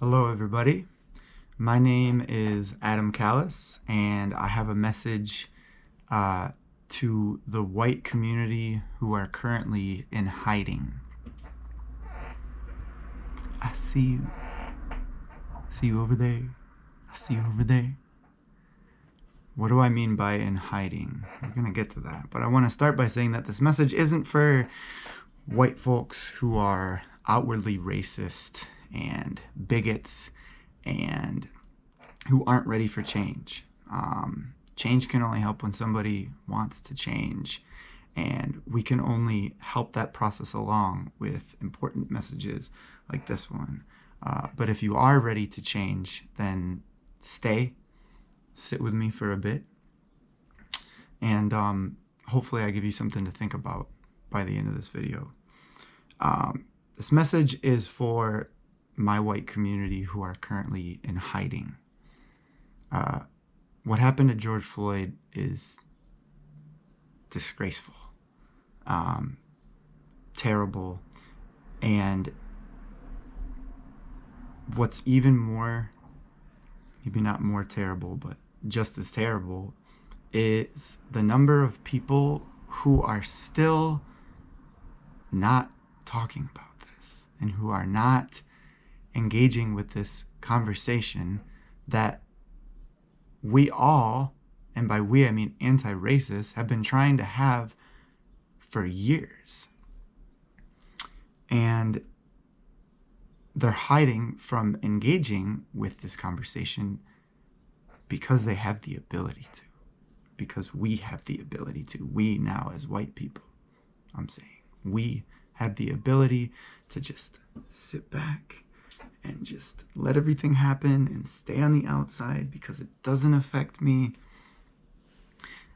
Hello, everybody. My name is Adam Callis, and I have a message to the white community who are currently in hiding. I see you. See you over there. I see you over there. What do I mean by in hiding? We're going to get to that. But I want to start by saying that this message isn't for white folks who are outwardly racist and bigots and who aren't ready for change. Change can only help when somebody wants to change, and we can only help that process along with important messages like this one. But if you are ready to change, then sit with me for a bit, and hopefully I give you something to think about by the end of this video. This message is for my white community who are currently in hiding. What happened to George Floyd is disgraceful, terrible, and what's even more, maybe not more terrible, but just as terrible, is the number of people who are still not talking about this and who are not engaging with this conversation that we all, and by we I mean anti-racists, have been trying to have for years. And they're hiding from engaging with this conversation because they have the ability to. Because we have the ability to. We now, as white people, I'm saying, we have the ability to just sit back and just let everything happen and stay on the outside because it doesn't affect me.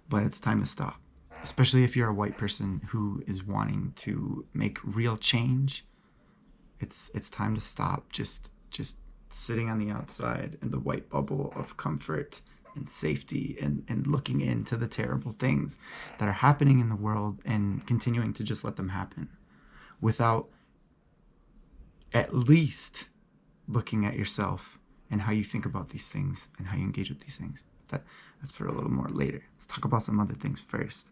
But it's time to stop, especially if you're a white person who is wanting to make real change. It's time to stop just sitting on the outside in the white bubble of comfort and safety and looking into the terrible things that are happening in the world and continuing to just let them happen without at least looking at yourself and how you think about these things and how you engage with these things. That's for a little more later. Let's talk about some other things first.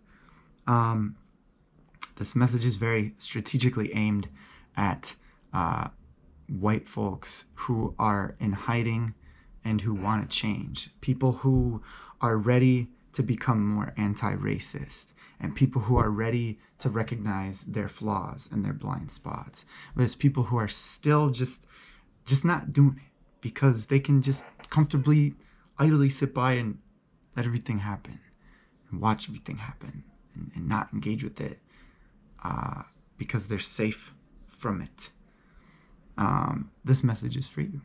This message is very strategically aimed at white folks who are in hiding and who want to change. People who are ready to become more anti-racist, and people who are ready to recognize their flaws and their blind spots. But it's people who are still just not doing it because they can just comfortably, idly sit by and let everything happen and watch everything happen and not engage with it because they're safe from it. This message is for you.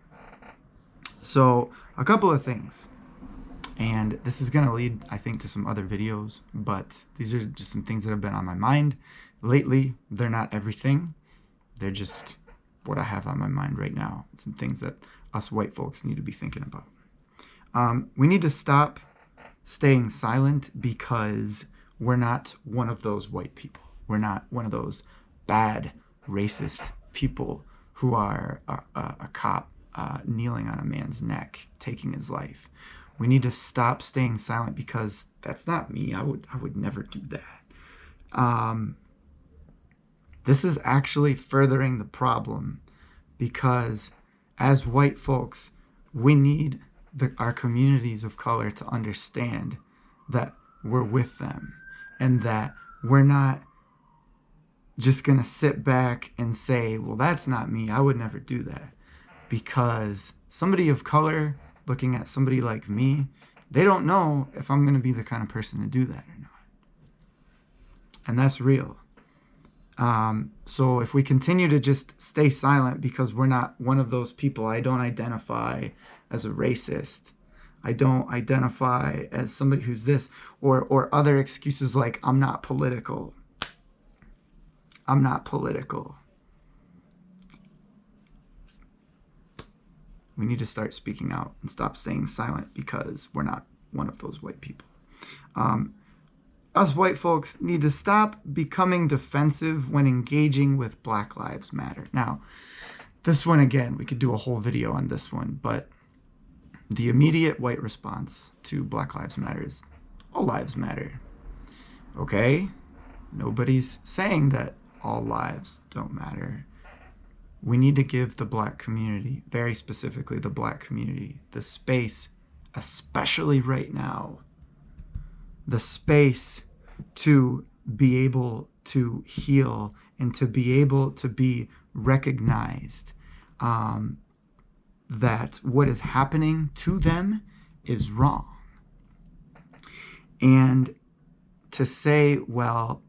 So a couple of things, and this is going to lead, I think, to some other videos, but these are just some things that have been on my mind lately. They're not everything. They're just what I have on my mind right now. Some things that us white folks need to be thinking about. We need to stop staying silent because we're not one of those white people. We're not one of those bad, racist people who are a cop kneeling on a man's neck, taking his life. We need to stop staying silent because that's not me. I would never do that. This is actually furthering the problem because as white folks, we need our communities of color to understand that we're with them and that we're not just going to sit back and say, well, that's not me. I would never do that. Because somebody of color looking at somebody like me, they don't know if I'm going to be the kind of person to do that or not. And that's real. So if we continue to just stay silent because we're not one of those people, I don't identify as a racist, I don't identify as somebody who's this, or other excuses like I'm not political. I'm not political. We need to start speaking out and stop staying silent because we're not one of those white people. Us white folks need to stop becoming defensive when engaging with Black Lives Matter. Now, This one, again, we could do a whole video on this one, but the immediate white response to Black Lives Matter is all lives matter. Okay? Nobody's saying that all lives don't matter. We need to give the Black community, very specifically the Black community, the space, especially right now, the space to be able to heal and to be able to be recognized that what is happening to them is wrong. And to say, well,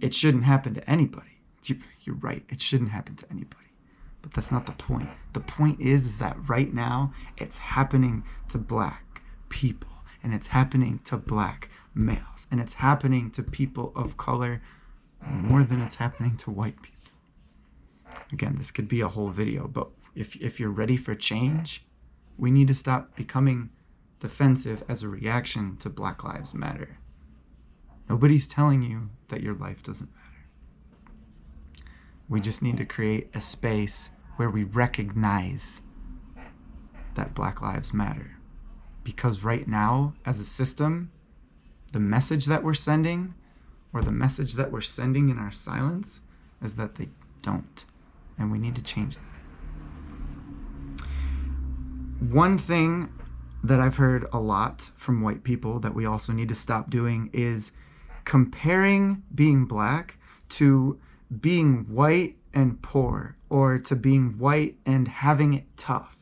it shouldn't happen to anybody. You're right, it shouldn't happen to anybody. But that's not the point. The point is that right now it's happening to Black people, and it's happening to Black males, and it's happening to people of color more than it's happening to white people. Again, this could be a whole video, but if you're ready for change, we need to stop becoming defensive as a reaction to Black Lives Matter. Nobody's telling you that your life doesn't matter. We just need to create a space where we recognize that Black Lives Matter. Because right now, as a system, the message that we're sending, or the message that we're sending in our silence, is that they don't. And we need to change that. One thing that I've heard a lot from white people that we also need to stop doing is comparing being Black to being white and poor, or to being white and having it tough.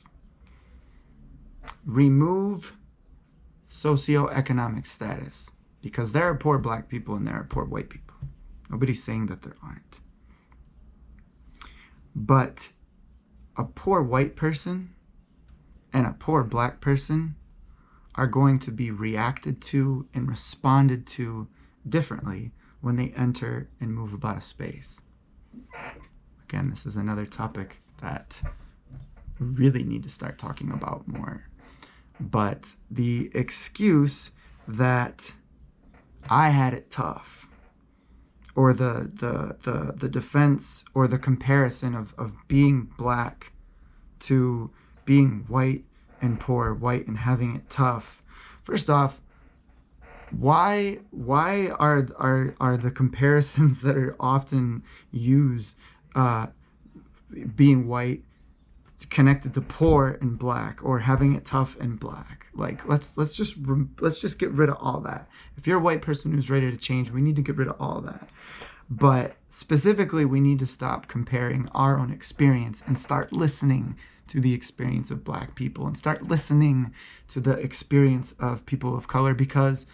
Remove socioeconomic status, because there are poor Black people and there are poor white people. Nobody's saying that there aren't. But a poor white person and a poor Black person are going to be reacted to and responded to differently when they enter and move about a space. Again, this is another topic that we really need to start talking about more. But the excuse that I had it tough, or the defense or the comparison of being Black to being white and poor, white and having it tough. First off, why are the comparisons that are often used, being white connected to poor and Black, or having it tough and Black? Like, let's just get rid of all that. If you're a white person who's ready to change, we need to get rid of all that. But specifically, we need to stop comparing our own experience and start listening to the experience of Black people, and start listening to the experience of people of color, because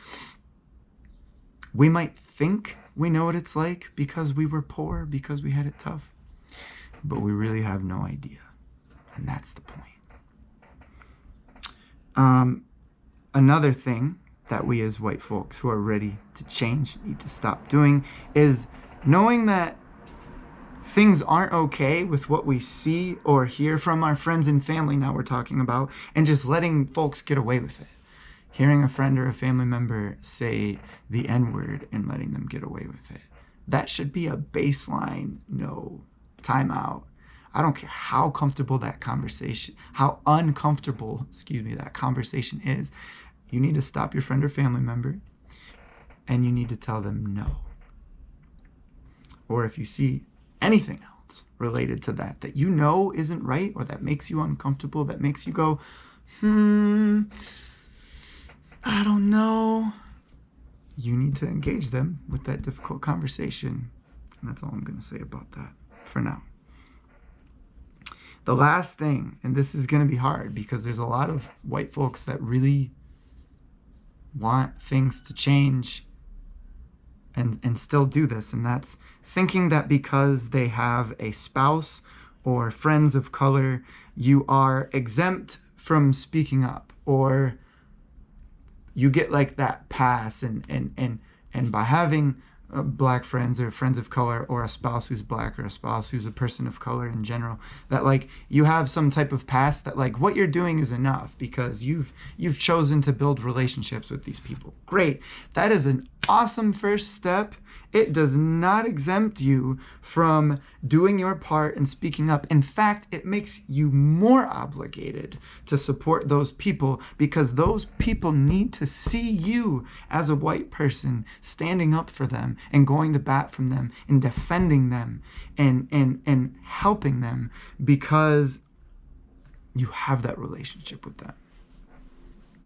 we might think we know what it's like because we were poor, because we had it tough, but we really have no idea. And that's the point. Another thing that we as white folks who are ready to change need to stop doing is knowing that things aren't okay with what we see or hear from our friends and family, now we're talking about, and just letting folks get away with it. Hearing a friend or a family member say the N-word and letting them get away with it. That should be a baseline no, time out. I don't care how comfortable that conversation, how uncomfortable, that conversation is. You need to stop your friend or family member, and you need to tell them no. Or if you see anything else related to that you know isn't right, or that makes you uncomfortable, that makes you go, I don't know, you need to engage them with that difficult conversation. And that's all I'm going to say about that for now. The last thing, and this is going to be hard because there's a lot of white folks that really want things to change and still do this, and that's thinking that because they have a spouse or friends of color, you are exempt from speaking up, or you get like that pass, and by having Black friends or friends of color, or a spouse who's Black, or a spouse who's a person of color in general, that like you have some type of pass that like what you're doing is enough because you've chosen to build relationships with these people. Great. That is an awesome first step It does not exempt you from doing your part and speaking up. In fact, it makes you more obligated to support those people, because those people need to see you as a white person standing up for them and going to bat for them and defending them and helping them, because you have that relationship with them.